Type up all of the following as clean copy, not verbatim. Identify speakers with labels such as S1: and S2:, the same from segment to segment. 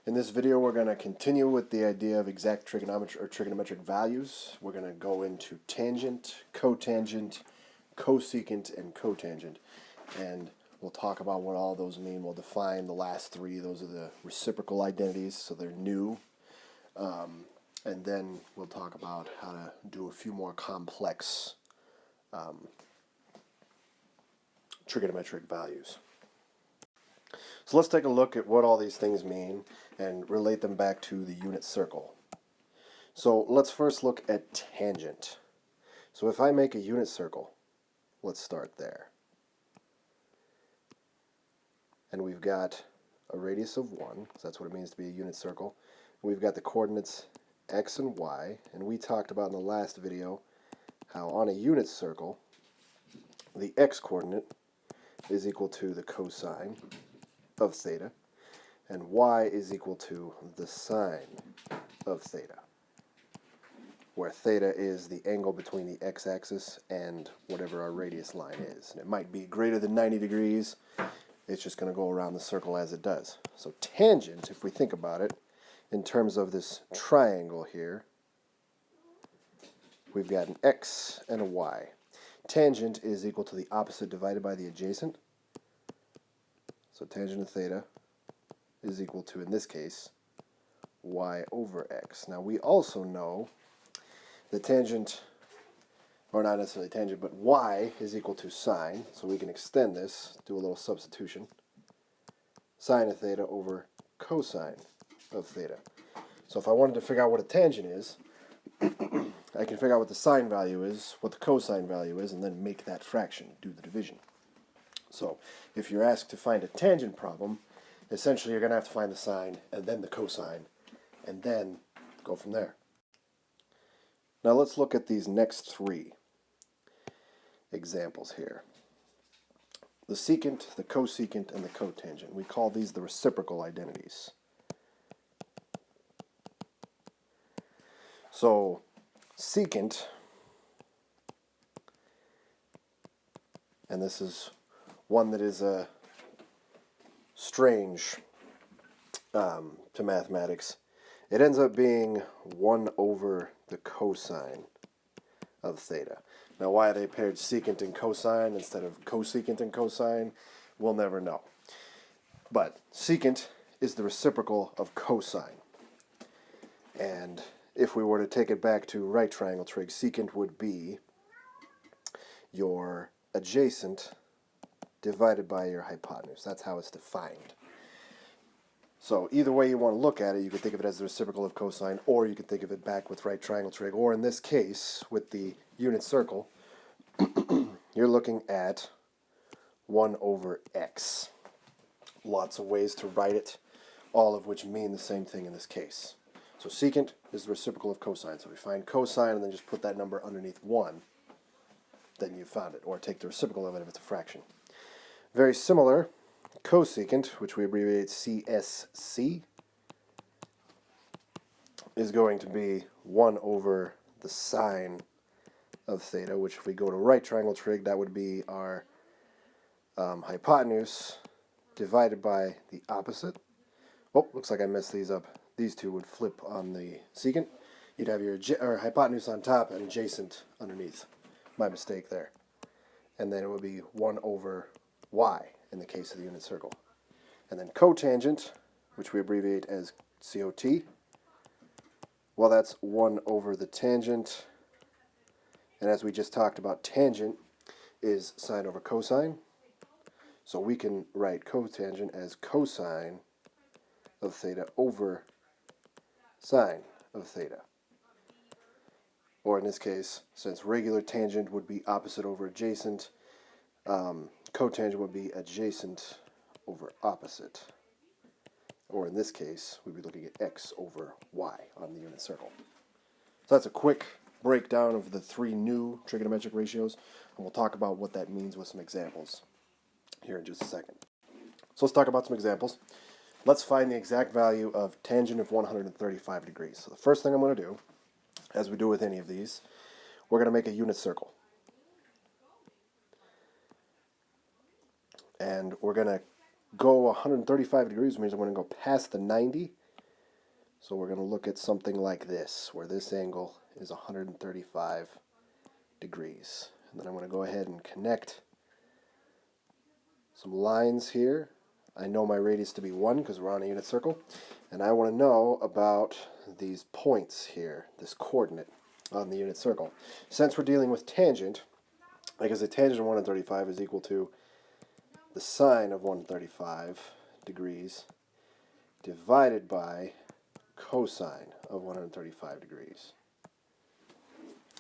S1: In this video, we're going to continue with the idea of exact trigonometry or trigonometric values. We're going to go into tangent, cotangent, cosecant, and cotangent. And we'll talk about what all those mean. We'll define the last three. Those are the reciprocal identities, so they're new. And then we'll talk about how to do a few more complex trigonometric values. So let's take a look at what all these things mean and relate them back to the unit circle. So let's first look at tangent. So if I make a unit circle, let's start there. And we've got a radius of 1, because that's what it means to be a unit circle. We've got the coordinates x and y, and we talked about in the last video how on a unit circle, the x-coordinate is equal to the cosine of theta, and y is equal to the sine of theta, where theta is the angle between the x-axis and whatever our radius line is. And it might be greater than 90 degrees. It's just going to go around the circle as it does. So tangent, if we think about it, in terms of this triangle here, we've got an x and a y. Tangent is equal to the opposite divided by the adjacent. So tangent of theta is equal to, in this case, y over x. Now we also know that tangent, or not necessarily tangent, but y is equal to sine, so we can extend this, do a little substitution. Sine of theta over cosine of theta. So if I wanted to figure out what a tangent is, I can figure out what the sine value is, what the cosine value is, and then make that fraction, do the division. So if you're asked to find a tangent problem, essentially you're going to have to find the sine and then the cosine, and then go from there. Now let's look at these next three examples here. The secant, the cosecant, and the cotangent. We call these the reciprocal identities. So secant, and this is one that is strange to mathematics. It ends up being 1 over the cosine of theta. Now why they paired secant and cosine instead of cosecant and cosine, we'll never know. But secant is the reciprocal of cosine. And if we were to take it back to right triangle trig, secant would be your adjacent divided by your hypotenuse. That's how it's defined. So either way you want to look at it, you could think of it as the reciprocal of cosine, or you could think of it back with right triangle trig, or in this case, with the unit circle, you're looking at 1 over x. Lots of ways to write it, all of which mean the same thing in this case. So secant is the reciprocal of cosine. So if we find cosine and then just put that number underneath 1, then you found it, or take the reciprocal of it if it's a fraction. Very similar, cosecant, which we abbreviate CSC, is going to be 1 over the sine of theta, which if we go to right triangle trig, that would be our hypotenuse divided by the opposite. Oh, looks like I messed these up. These two would flip on the secant. You'd have your hypotenuse on top and adjacent underneath. My mistake there. And then it would be 1 over y in the case of the unit circle. And then cotangent, which we abbreviate as COT, well, that's 1 over the tangent. And as we just talked about, tangent is sine over cosine. So we can write cotangent as cosine of theta over sine of theta. Or in this case, since regular tangent would be opposite over adjacent, cotangent would be adjacent over opposite. Or in this case, we'd be looking at x over y on the unit circle. So that's a quick breakdown of the three new trigonometric ratios, and we'll talk about what that means with some examples here in just a second. So let's talk about some examples. Let's find the exact value of tangent of 135 degrees. So the first thing I'm going to do, as we do with any of these, we're going to make a unit circle. And we're going to go 135 degrees, which means I'm going to go past the 90 So we're going to look at something like this, where this angle is 135 degrees. And then I'm going to go ahead and connect some lines here. I know my radius to be 1 because we're on a unit circle. And I want to know about these points here, this coordinate on the unit circle. Since we're dealing with tangent, like I said, tangent of 135 is equal to the sine of 135 degrees divided by cosine of 135 degrees.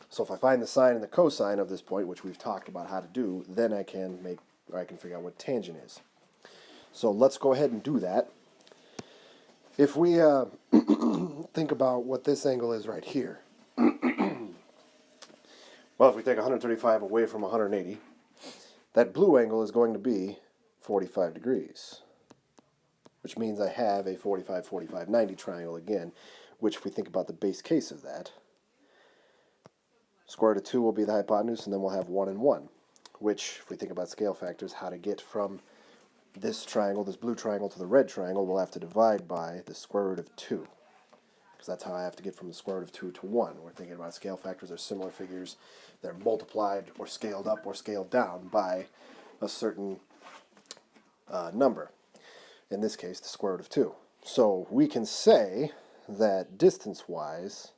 S1: So if I find the sine and the cosine of this point, which we've talked about how to do, then I can figure out what tangent is. So let's go ahead and do that. If we think about what this angle is right here, well, if we take 135 away from 180, that blue angle is going to be 45 degrees, which means I have a 45, 45, 90 triangle again, which if we think about the base case of that, square root of 2 will be the hypotenuse, and then we'll have 1 and 1, which, if we think about scale factors, how to get from this triangle, this blue triangle, to the red triangle, we'll have to divide by the square root of 2, because that's how I have to get from the square root of 2 to 1. We're thinking about scale factors are similar figures that are multiplied or scaled up or scaled down by a certain number. In this case, the square root of 2. So we can say that distance-wise,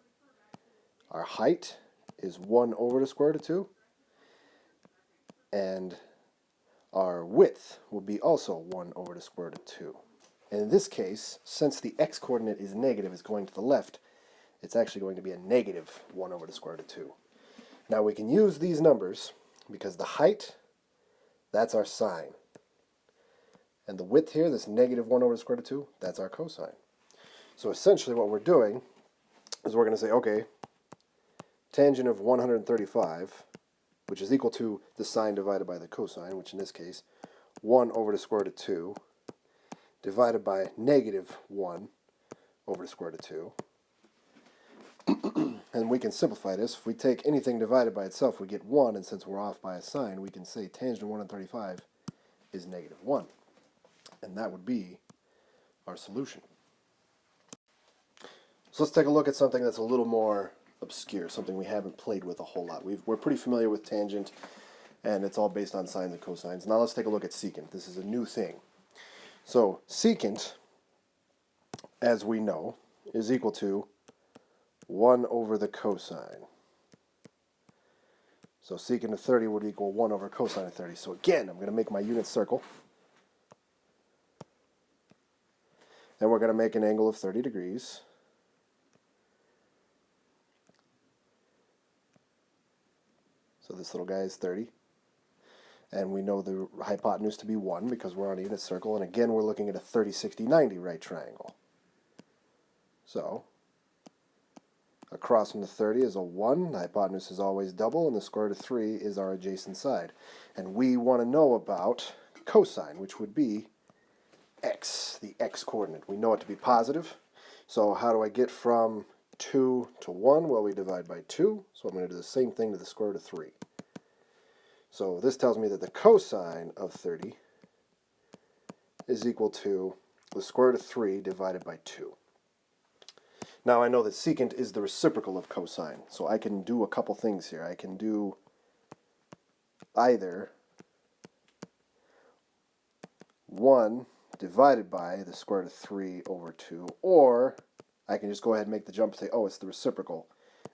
S1: our height is 1 over the square root of 2, and our width will be also 1 over the square root of 2. And in this case, since the x-coordinate is negative, is going to the left, it's actually going to be a negative 1 over the square root of 2. Now we can use these numbers because the height, that's our sine. And the width here, this negative 1 over the square root of 2, that's our cosine. So essentially what we're doing is we're going to say, okay, tangent of 135, which is equal to the sine divided by the cosine, which in this case, 1 over the square root of 2, divided by negative 1 over the square root of 2. And we can simplify this. If we take anything divided by itself, we get 1, and since we're off by a sign, we can say tangent of 135 is negative 1. And that would be our solution. So let's take a look at something that's a little more obscure, something we haven't played with a whole lot. We're pretty familiar with tangent, and it's all based on sines and cosines. Now let's take a look at secant. This is a new thing. So secant, as we know, is equal to 1 over the cosine. So secant of 30 would equal 1 over cosine of 30. So again, I'm going to make my unit circle. And we're going to make an angle of 30 degrees. So this little guy is 30. And we know the hypotenuse to be 1 because we're on a unit circle. And again, we're looking at a 30, 60, 90 right triangle. So across from the 30 is a 1. The hypotenuse is always double. And the square root of 3 is our adjacent side. And we want to know about cosine, which would be x, the x-coordinate. We know it to be positive. So how do I get from 2 to 1? Well, we divide by 2. So I'm going to do the same thing to the square root of 3. So this tells me that the cosine of 30 is equal to the square root of 3 divided by 2. Now I know that secant is the reciprocal of cosine. So I can do a couple things here. I can do either 1 divided by the square root of 3 over 2, or I can just go ahead and make the jump and say, oh, it's the reciprocal.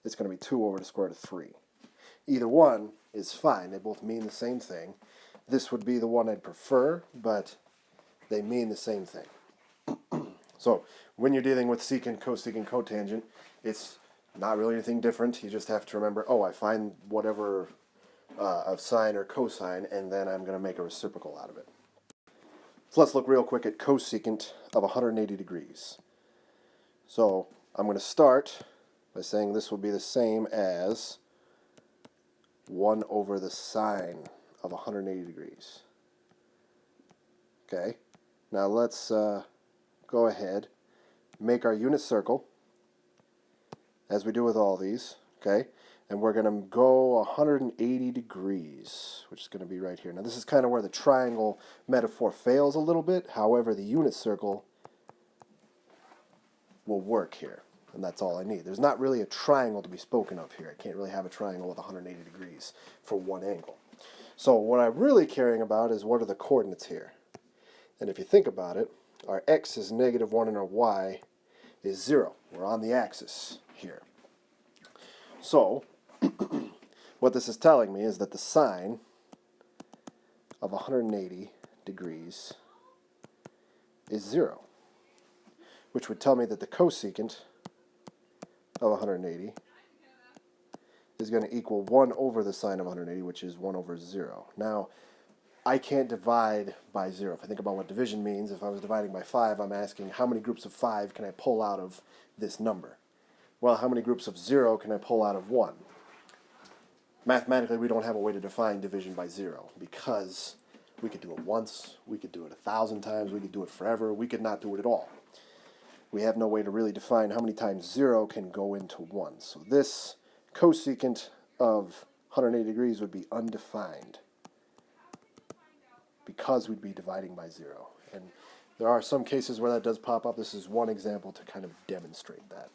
S1: It's going to be 2 over the square root of 3. Either one is fine. They both mean the same thing. This would be the one I'd prefer, but they mean the same thing. So when you're dealing with secant, cosecant, cotangent, it's not really anything different. You just have to remember, oh, I find whatever of sine or cosine, and then I'm going to make a reciprocal out of it. So let's look real quick at cosecant of 180 degrees. So I'm going to start by saying this will be the same as 1 over the sine of 180 degrees. Okay, now let's go ahead, make our unit circle, as we do with all these, okay? And we're going to go 180 degrees, which is going to be right here. Now this is kind of where the triangle metaphor fails a little bit. However, the unit circle will work here. And that's all I need. There's not really a triangle to be spoken of here. I can't really have a triangle with 180 degrees for one angle. So what I'm really caring about is what are the coordinates here. And if you think about it, our x is -1 and our y is 0. We're on the axis here. So what this is telling me is that the sine of 180 degrees is 0, which would tell me that the cosecant of 180 is going to equal 1 over the sine of 180, which is 1 over 0. Now, I can't divide by 0. If I think about what division means, if I was dividing by 5, I'm asking how many groups of 5 can I pull out of this number? Well, how many groups of 0 can I pull out of 1? Mathematically, we don't have a way to define division by 0 because we could do it once, we could do it 1,000 times, we could do it forever, we could not do it at all. We have no way to really define how many times 0 can go into 1. So this cosecant of 180 degrees would be undefined because we'd be dividing by 0. And there are some cases where that does pop up. This is one example to kind of demonstrate that.